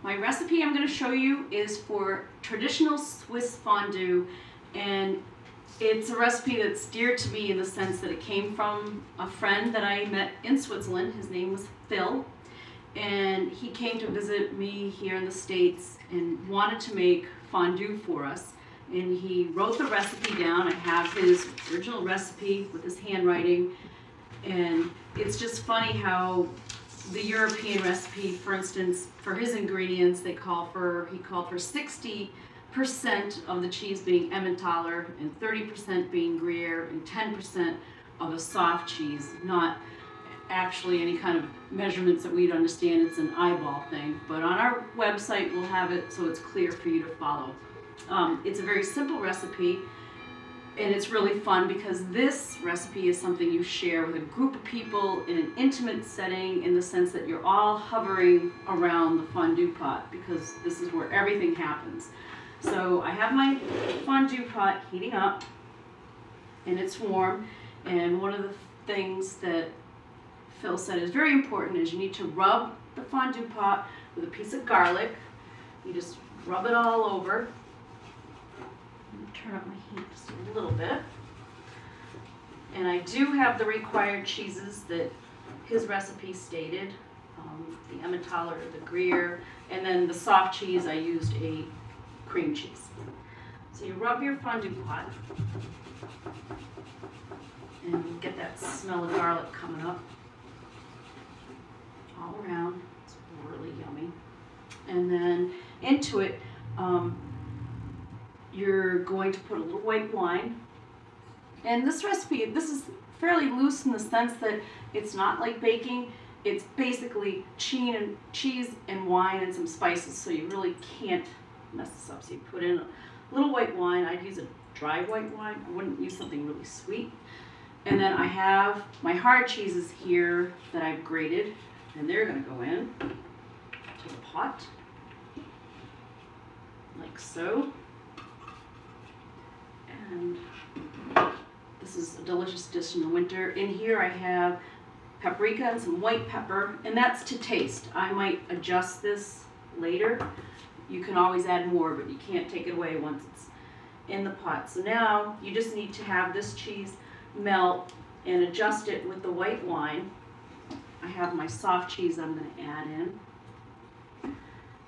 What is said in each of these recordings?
My recipe I'm going to show you is for traditional Swiss fondue, and it's a recipe that's dear to me in the sense that it came from a friend that I met in Switzerland. His name was Phil, and he came to visit me here in the States and wanted to make fondue for us. And he wrote the recipe down. I have his original recipe with his handwriting, and it's just funny how the European recipe, for instance, for his ingredients, he called for 60% of the cheese being Emmentaler and 30% being Gruyere and 10% of a soft cheese, not actually any kind of measurements that we'd understand. It's an eyeball thing, but on our website we'll have it so it's clear for you to follow. It's a very simple recipe, and it's really fun because this recipe is something you share with a group of people in an intimate setting, in the sense that you're all hovering around the fondue pot, because this is where everything happens. So I have my fondue pot heating up, and it's warm, and one of the things that Phil said is very important is you need to rub the fondue pot with a piece of garlic. You just rub it all over. Turn up my heat just a little bit. And I do have the required cheeses that his recipe stated, the Emmentaler, the Gruyere, and then the soft cheese I used a cream cheese. So you rub your fondue pot, and you get that smell of garlic coming up all around. It's really yummy. And then into it, you're going to put a little white wine. And this recipe, this is fairly loose in the sense that it's not like baking. It's basically cheese and wine and some spices, so you really can't mess this up. So you put in a little white wine. I'd use a dry white wine. I wouldn't use something really sweet. And then I have my hard cheeses here that I've grated, and they're going to go in to the pot, like so. And this is a delicious dish in the winter. In here I have paprika and some white pepper, and that's to taste. I might adjust this later. You can always add more, but you can't take it away once it's in the pot. So now you just need to have this cheese melt and adjust it with the white wine. I have my soft cheese I'm going to add in.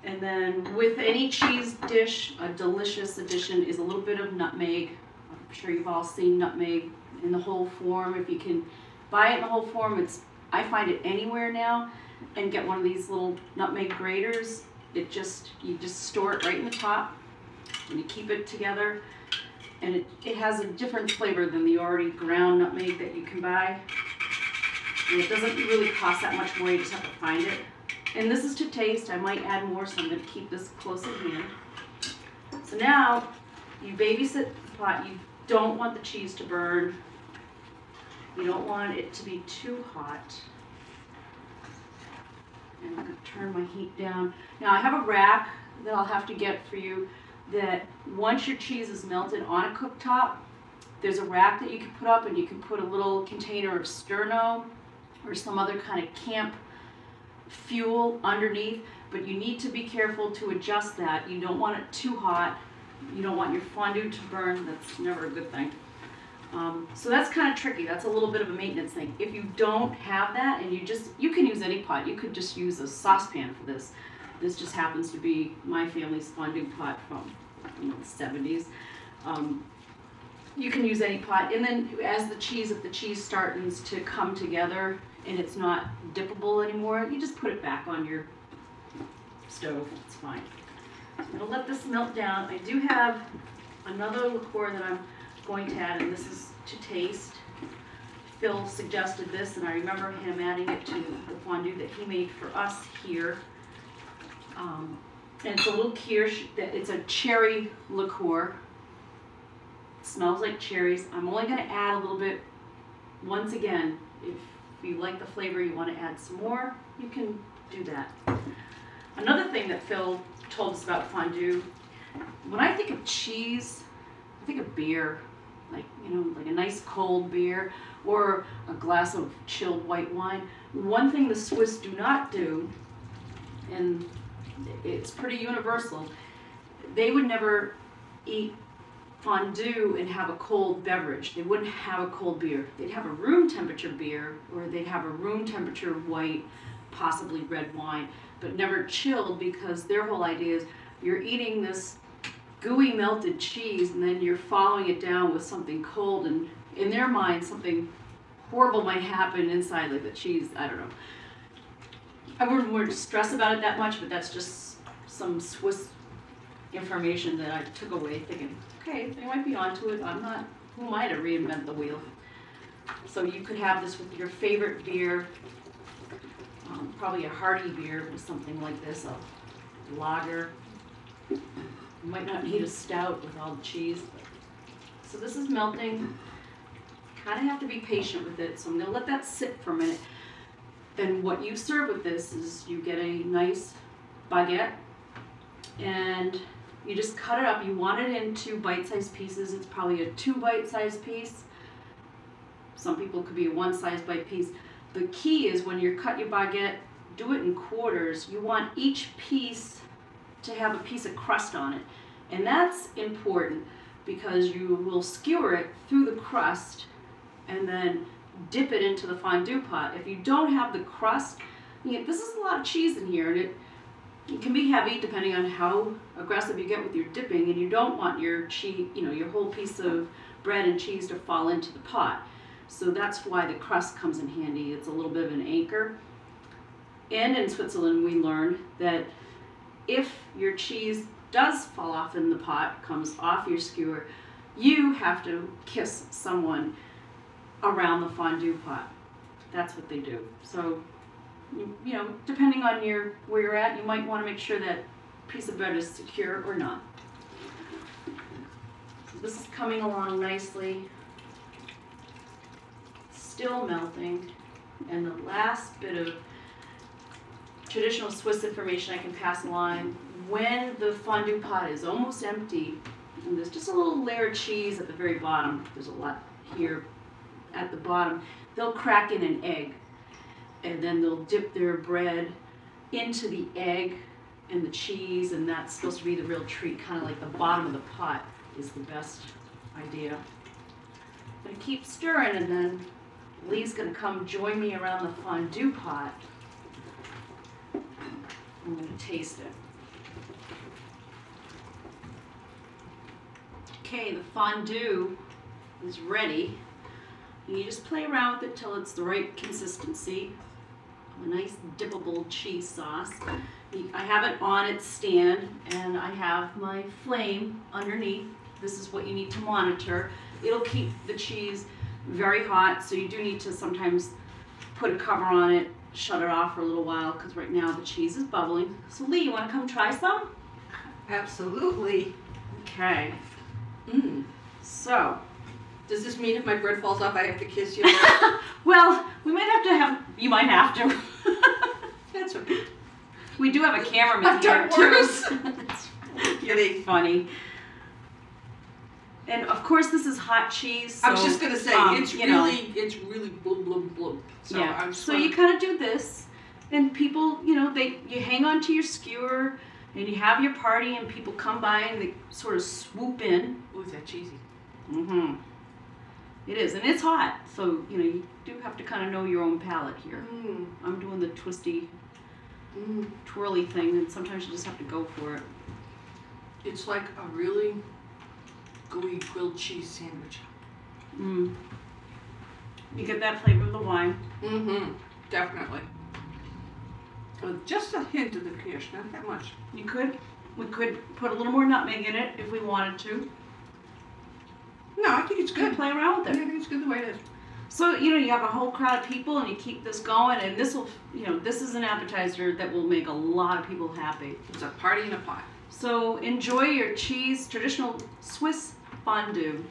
And then with any cheese dish, a delicious addition is a little bit of nutmeg. I'm sure you've all seen nutmeg in the whole form. If you can buy it in the whole form, I find it anywhere now, and get one of these little nutmeg graters. You just store it right in the top, and you keep it together, and it has a different flavor than the already ground nutmeg that you can buy. And it doesn't really cost that much more, you just have to find it. And this is to taste. I might add more, so I'm going to keep this close at hand. So now you babysit the pot. You don't want the cheese to burn. You don't want it to be too hot. And I'm going to turn my heat down. Now I have a rack that I'll have to get for you, that once your cheese is melted on a cooktop, there's a rack that you can put up, and you can put a little container of sterno or some other kind of camp fuel underneath, but you need to be careful to adjust that. You don't want it too hot. You don't want your fondue to burn. That's never a good thing. So that's kind of tricky. That's a little bit of a maintenance thing. If you don't have that, and you can use any pot. You could just use a saucepan for this. This just happens to be my family's fondue pot from the 70s. You can use any pot, and then if the cheese starts to come together and it's not dippable anymore, you just put it back on your stove. It's fine. I'm going to let this melt down. I do have another liqueur that I'm going to add, and this is to taste. Phil suggested this, and I remember him adding it to the fondue that he made for us here. And it's a little kirsch. It's a cherry liqueur. It smells like cherries. I'm only going to add a little bit. Once again, if you like the flavor, you want to add some more, you can do that. Another thing that Phil told us about fondue, when I think of cheese, I think of beer, like a nice cold beer or a glass of chilled white wine. One thing the Swiss do not do, and it's pretty universal. They would never eat fondue and have a cold beverage. They wouldn't have a cold beer. They'd have a room temperature beer, or they'd have a room temperature white, possibly red wine, but never chilled, because their whole idea is you're eating this gooey melted cheese and then you're following it down with something cold, and in their mind something horrible might happen inside, like the cheese. I don't know. I wouldn't stress about it that much, but that's just some Swiss information that I took away thinking, okay, they might be onto it. I'm not, who am I to reinvent the wheel? So you could have this with your favorite beer, probably a hearty beer with something like this, a lager. You might not need a stout with all the cheese. So this is melting. Kind of have to be patient with it, so I'm going to let that sit for a minute. Then what you serve with this is you get a nice baguette, and you just cut it up. You want it into bite-sized pieces. It's probably a 2 bite-sized piece. Some people could be a 1-sized bite piece. The key is when you cut your baguette, do it in quarters. You want each piece to have a piece of crust on it. And that's important because you will skewer it through the crust and then dip it into the fondue pot. If you don't have the crust, this is a lot of cheese in here, and it can be heavy depending on how aggressive you get with your dipping, and you don't want your cheese, your whole piece of bread and cheese to fall into the pot. So that's why the crust comes in handy. It's a little bit of an anchor. And in Switzerland, we learned that if your cheese does fall off in the pot, comes off your skewer, you have to kiss someone around the fondue pot. That's what they do. So, depending on where you're at, you might want to make sure that piece of bread is secure or not. So this is coming along nicely. Still melting. And the last bit of traditional Swiss information I can pass along, when the fondue pot is almost empty, and there's just a little layer of cheese at the very bottom, there's a lot here at the bottom, they'll crack in an egg, and then they'll dip their bread into the egg and the cheese, and that's supposed to be the real treat, kind of like the bottom of the pot is the best idea. I'm gonna keep stirring, and then Lee's gonna come join me around the fondue pot. I'm gonna taste it. Okay, the fondue is ready. And you just play around with it till it's the right consistency. A nice dippable cheese sauce. I have it on its stand, and I have my flame underneath. This is what you need to monitor. It'll keep the cheese very hot, so you do need to sometimes put a cover on it, shut it off for a little while, because right now the cheese is bubbling. So Lee, you want to come try some? Absolutely. Okay. So, does this mean if my bread falls off, I have to kiss you? well, you might have to. That's okay. We do have a cameraman I've here done worse. too. It's funny. And of course, this is hot cheese. So, I was just gonna say it's really blub blub blub. So yeah. So you kind of do this, and people, you hang on to your skewer, and you have your party, and people come by and they sort of swoop in. Ooh, is that cheesy? It is, and it's hot, so you do have to kind of know your own palate here. I'm doing the twisty, twirly thing, and sometimes you just have to go for it. It's like a really gooey grilled cheese sandwich. You get that flavor of the wine. Definitely. With just a hint of the kirsch, not that much. We could put a little more nutmeg in it if we wanted to. No, I think it's good. Play around with it. I think it's good the way it is. So, you have a whole crowd of people, and you keep this going, and this will, this is an appetizer that will make a lot of people happy. It's a party in a pot. So enjoy your traditional Swiss fondue.